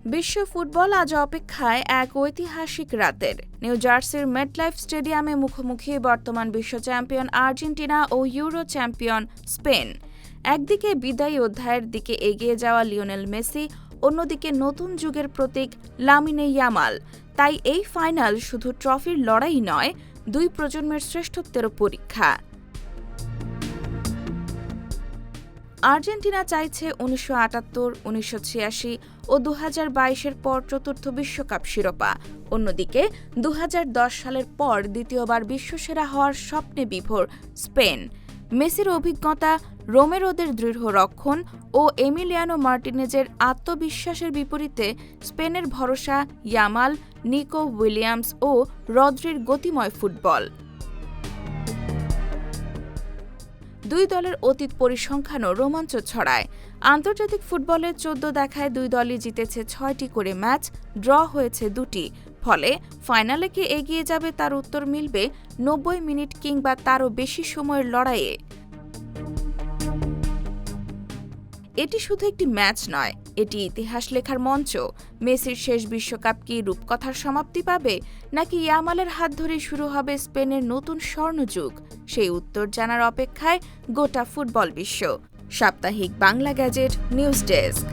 বিশ্ব ফুটবল আজ অপেক্ষায় এক ঐতিহাসিক রাতের। নিউ জার্সির মেটলাইফ স্টেডিয়ামে মুখোমুখি বর্তমান বিশ্ব চ্যাম্পিয়ন আর্জেন্টিনা ও ইউরো চ্যাম্পিয়ন স্পেন। একদিকে বিদায়ী অধ্যায়ের দিকে এগিয়ে যাওয়া লিওনেল মেসি, অন্যদিকে নতুন যুগের প্রতীক লামিনে ইয়ামাল। তাই এই ফাইনাল শুধু ট্রফির লড়াই নয়, দুই প্রজন্মের শ্রেষ্ঠত্বেরও পরীক্ষা। আর্জেন্টিনা চাইছে ১৯৭৮, ১৯৮৬ ও ২০২২-এর পর চতুর্থ বিশ্বকাপ শিরোপা। অন্যদিকে ২০১০ সালের পর দ্বিতীয়বার বিশ্বসেরা হওয়ার স্বপ্নে বিভোর স্পেন। মেসির অভিজ্ঞতা, রোমেরোদের দৃঢ় রক্ষণ ও এমিলিয়ানো মার্টিনেজের আত্মবিশ্বাসের বিপরীতে স্পেনের ভরসা ইয়ামাল, নিকো উইলিয়ামস ও রদ্রির গতিময় ফুটবল। দুই দলের অতীত পরিসংখ্যানও রোমাঞ্চ ছড়ায়। আন্তর্জাতিক ফুটবলের ১৪ দেখায় দুই দলই জিতেছে ৬টি করে ম্যাচ, ড্র হয়েছে ২টি। ফলে ফাইনালে কে এগিয়ে যাবে তার উত্তর মিলবে ৯০ মিনিট কিংবা তারও বেশি সময়ের লড়াইয়ে। এটি শুধু একটি ম্যাচ নয়, এটি ইতিহাস লেখার মঞ্চ। মেসির শেষ বিশ্বকাপ কি রূপকথার সমাপ্তি পাবে, নাকি ইয়ামালের হাত ধরে শুরু হবে স্পেনের নতুন স্বর্ণযুগ? সেই উত্তর জানার অপেক্ষায় গোটা ফুটবল বিশ্ব। সাপ্তাহিক বাংলা গ্যাজেট, নিউজ ডেস্ক।